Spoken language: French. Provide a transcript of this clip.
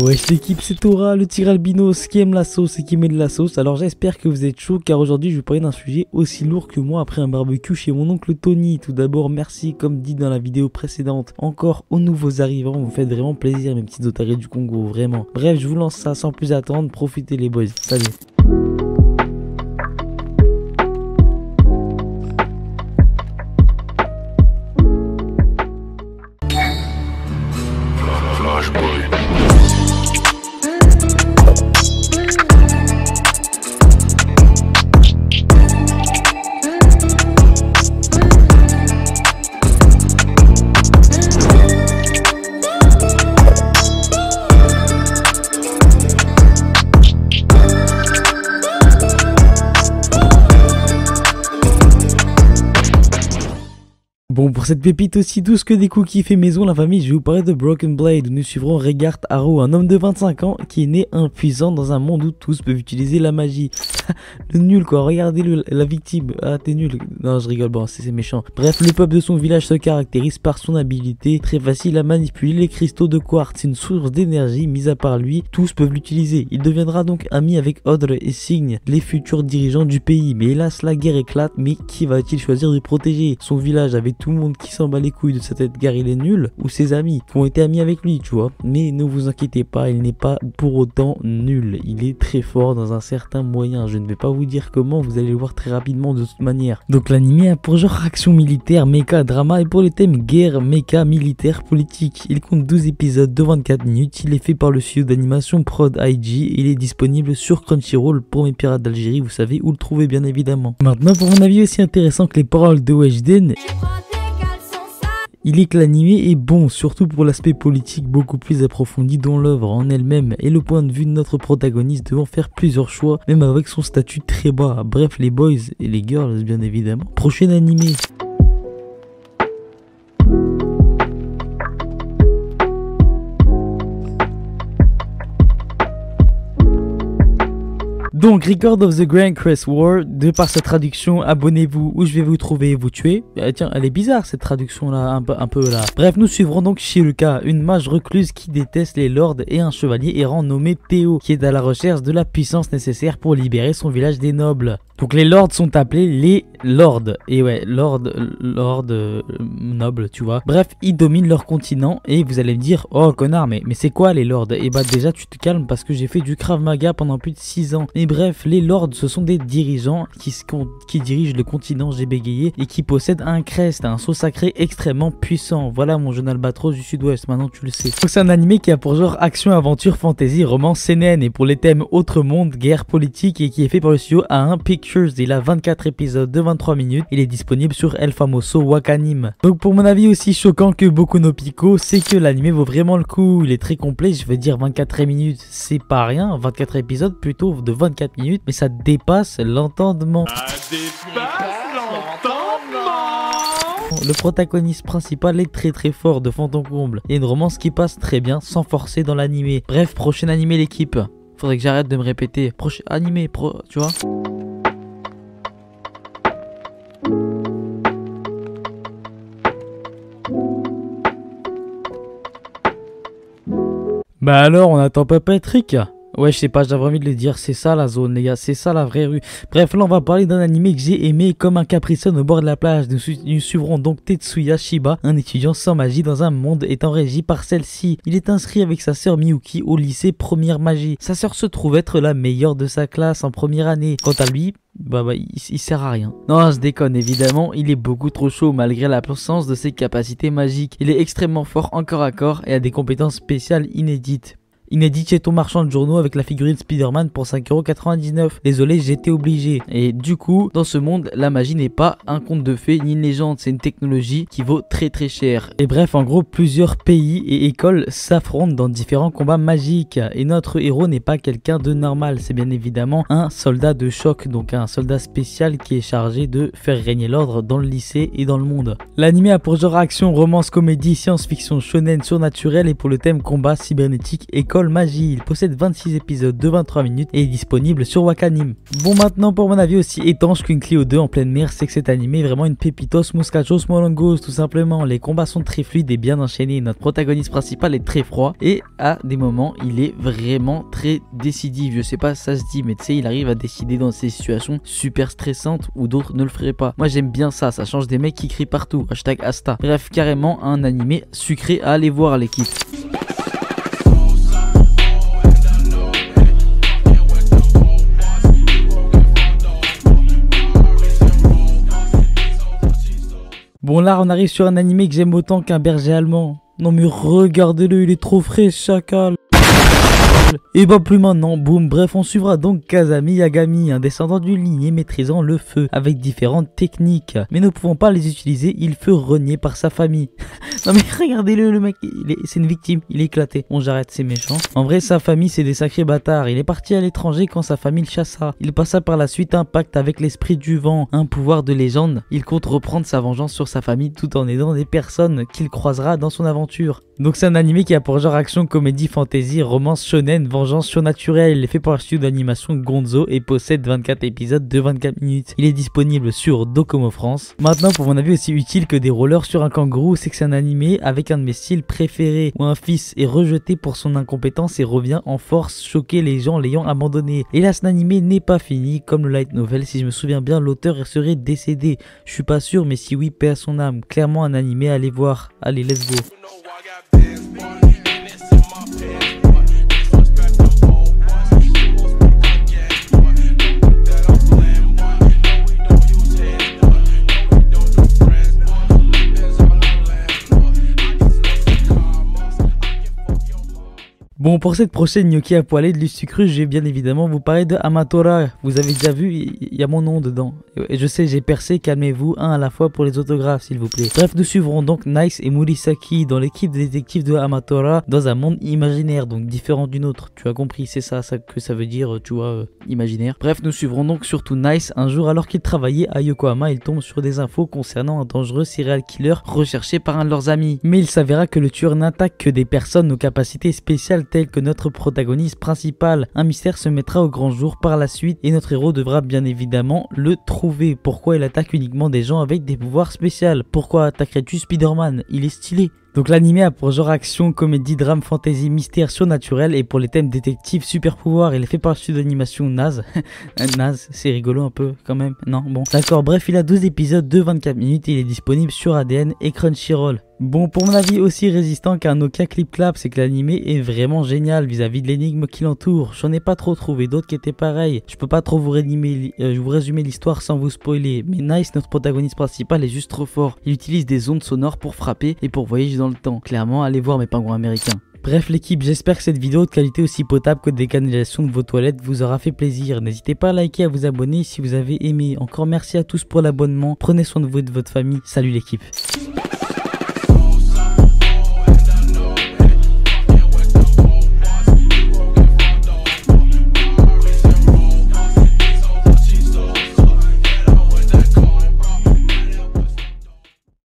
Wesh l'équipe, c'est Tora, le tigre albinos qui aime la sauce et qui met de la sauce. Alors j'espère que vous êtes chaud car aujourd'hui je vais parler d'un sujet aussi lourd que moi après un barbecue chez mon oncle Tony. Tout d'abord merci, comme dit dans la vidéo précédente, encore aux nouveaux arrivants, vous me faites vraiment plaisir mes petits otaries du Congo, vraiment. Bref, je vous lance ça sans plus attendre, profitez les boys, salut. Bon, pour cette pépite aussi douce que des cookies fait maison, la famille, je vais vous parler de Broken Blade, où nous suivrons Regard Arrow, un homme de 25 ans qui est né impuissant dans un monde où tous peuvent utiliser la magie. Le nul quoi, regardez-le, la victime. Ah, t'es nul. Non, je rigole, bon, c'est méchant. Bref, le peuple de son village se caractérise par son habilité très facile à manipuler les cristaux de quartz, une source d'énergie mise à part lui, tous peuvent l'utiliser. Il deviendra donc ami avec Odre et Signe, les futurs dirigeants du pays. Mais hélas, la guerre éclate, mais qui va-t-il choisir de protéger? Son village avec tout le monde qui s'en bat les couilles de cette guerre, il est nul, ou ses amis qui ont été amis avec lui, tu vois. Mais ne vous inquiétez pas, il n'est pas pour autant nul. Il est très fort dans un certain moyen. Je ne vais pas vous dire comment, vous allez le voir très rapidement de toute manière. Donc l'anime a pour genre action militaire, mecha, drama et pour les thèmes guerre, mecha, militaire, politique. Il compte 12 épisodes de 24 minutes. Il est fait par le studio d'animation Prod IG. Il est disponible sur Crunchyroll pour mes pirates d'Algérie. Vous savez où le trouver bien évidemment. Maintenant pour mon avis aussi intéressant que les paroles de Weshden. Il est que l'anime est bon, surtout pour l'aspect politique beaucoup plus approfondi dont l'œuvre en elle-même et le point de vue de notre protagoniste devant faire plusieurs choix, même avec son statut très bas. Bref, les boys et les girls bien évidemment. Prochain animé. Donc, Record of the Grand Crest War, de par sa traduction, abonnez-vous ou je vais vous trouver et vous tuer. Tiens, elle est bizarre cette traduction là, un peu là. Bref, nous suivrons donc Shiruka, une mage recluse qui déteste les lords et un chevalier errant nommé Théo, qui est à la recherche de la puissance nécessaire pour libérer son village des nobles. Donc les lords sont appelés les lords, et ouais, lords nobles, tu vois. Bref, ils dominent leur continent et vous allez me dire, oh connard, mais c'est quoi les lords? Et bah déjà tu te calmes parce que j'ai fait du Krav Maga pendant plus de 6 ans. Et bref, les lords ce sont des dirigeants qui dirigent le continent, j'ai bégayé, et qui possèdent un crest, un sceau sacré extrêmement puissant. Voilà mon jeune albatros du sud-ouest, maintenant tu le sais. Donc c'est un animé qui a pour genre action, aventure, fantasy, romance, seinen, et pour les thèmes autre monde, guerre, politique, et qui est fait par le studio A1 Pictures. Il a 24 épisodes de 23 minutes. Il est disponible sur El Famoso Wakanim. Donc pour mon avis aussi choquant que Boku no Pico, c'est que l'anime vaut vraiment le coup. Il est très complet, je veux dire 24 minutes, c'est pas rien. 24 épisodes plutôt de 24 minutes, mais ça dépasse l'entendement. Le protagoniste principal est très fort de fond en comble. Il y a une romance qui passe très bien sans forcer dans l'anime. Bref, prochain animé l'équipe. Faudrait que j'arrête de me répéter. Prochain animé, tu vois. Bah alors, on attend pas Patrick? Ouais, je sais pas, j'avais envie de le dire, c'est ça la zone les gars, c'est ça la vraie rue. Bref, là on va parler d'un animé que j'ai aimé comme un capricone au bord de la plage. Nous suivrons donc Tetsuya Shiba, un étudiant sans magie dans un monde étant régi par celle-ci. Il est inscrit avec sa sœur Miyuki au lycée Première Magie. Sa sœur se trouve être la meilleure de sa classe en première année. Quant à lui, il sert à rien. Non, je déconne évidemment, il est beaucoup trop chaud malgré la puissance de ses capacités magiques. Il est extrêmement fort en corps à corps et a des compétences spéciales inédites. Inédit chez ton marchand de journaux avec la figurine Spider-Man pour 5,99 €. Désolé, j'étais obligé. Et du coup, dans ce monde, la magie n'est pas un conte de fées ni une légende, c'est une technologie qui vaut très cher. Et bref, en gros, plusieurs pays et écoles s'affrontent dans différents combats magiques. Et notre héros n'est pas quelqu'un de normal, c'est bien évidemment un soldat de choc, donc un soldat spécial qui est chargé de faire régner l'ordre dans le lycée et dans le monde. L'anime a pour genre action, romance, comédie, science-fiction, shonen, surnaturel et pour le thème combat, cybernétique, école l'école magie. Il possède 26 épisodes de 23 minutes et est disponible sur Wakanim. Bon, maintenant pour mon avis aussi étanche qu'une Clio 2 en pleine mer, c'est que cet animé est vraiment une pépitos muscachos molongos tout simplement. Les combats sont très fluides et bien enchaînés. Notre protagoniste principal est très froid et à des moments il est vraiment très décisif. Je sais pas si ça se dit, mais tu sais, il arrive à décider dans ces situations super stressantes où d'autres ne le feraient pas. Moi j'aime bien ça, ça change des mecs qui crient partout. Hashtag Asta. Bref, carrément un animé sucré à aller voir l'équipe. Bon, là on arrive sur un animé que j'aime autant qu'un berger allemand. Non mais regardez-le, il est trop frais ce chacal. Et bah plus maintenant, boum, bref, on suivra donc Kazami Yagami, un descendant d'une lignée maîtrisant le feu, avec différentes techniques. Mais ne pouvant pas les utiliser, il fut renié par sa famille. Non mais regardez-le, le mec, c'est une victime, il est éclaté. Bon, j'arrête, c'est méchant. En vrai, sa famille, c'est des sacrés bâtards. Il est parti à l'étranger quand sa famille le chassa. Il passa par la suite un pacte avec l'esprit du vent, un pouvoir de légende. Il compte reprendre sa vengeance sur sa famille tout en aidant des personnes qu'il croisera dans son aventure. Donc c'est un animé qui a pour genre action, comédie, fantasy, romance, shonen, vengeance surnaturelle. Il est fait par le studio d'animation Gonzo et possède 24 épisodes de 24 minutes. Il est disponible sur Docomo France. Maintenant, pour mon avis aussi utile que des rollers sur un kangourou, c'est que c'est un animé avec un de mes styles préférés, où un fils est rejeté pour son incompétence et revient en force choquer les gens l'ayant abandonné. Et là, cet animé n'est pas fini, comme le light novel. Si je me souviens bien, l'auteur serait décédé. Je suis pas sûr, mais si oui, paix à son âme. Clairement un animé à aller voir. Allez, let's go. Bon, pour cette prochaine gnocchi à poêler de l'Usucru, je vais bien évidemment vous parler de Amatora. Vous avez déjà vu, il y a mon nom dedans. Et je sais, j'ai percé, calmez-vous, un à la fois pour les autographes, s'il vous plaît. Bref, nous suivrons donc Nice et Murisaki dans l'équipe des détectives de Amatora dans un monde imaginaire, donc différent du nôtre. Tu as compris, c'est ça que ça veut dire, tu vois, imaginaire. Bref, nous suivrons donc surtout Nice. Un jour, alors qu'il travaillait à Yokohama, il tombe sur des infos concernant un dangereux serial killer recherché par un de leurs amis. Mais il s'avéra que le tueur n'attaque que des personnes aux capacités spéciales telles que notre protagoniste principal. Un mystère se mettra au grand jour par la suite et notre héros devra bien évidemment le trouver. Pourquoi il attaque uniquement des gens avec des pouvoirs spéciaux? Pourquoi attaquerais-tu Spider-Man? Il est stylé. Donc l'anime a pour genre action, comédie, drame, fantasy, mystère, surnaturel et pour les thèmes détective, super pouvoir, il est fait par le studio d'animation Naz. Naz, c'est rigolo un peu quand même, non? Bon, d'accord, bref, il a 12 épisodes de 24 minutes et il est disponible sur ADN et Crunchyroll. Bon, pour mon avis aussi résistant qu'un Nokia Clip Clap, c'est que l'animé est vraiment génial vis-à-vis de l'énigme qui l'entoure. J'en ai pas trop trouvé d'autres qui étaient pareils. Je peux pas trop vous résumer l'histoire sans vous spoiler. Mais Nice, notre protagoniste principal, est juste trop fort. Il utilise des ondes sonores pour frapper et pour voyager dans le temps. Clairement, allez voir mes pingouins américains. Bref l'équipe, j'espère que cette vidéo de qualité aussi potable que des canalisations de vos toilettes vous aura fait plaisir. N'hésitez pas à liker et à vous abonner si vous avez aimé. Encore merci à tous pour l'abonnement. Prenez soin de vous et de votre famille. Salut l'équipe.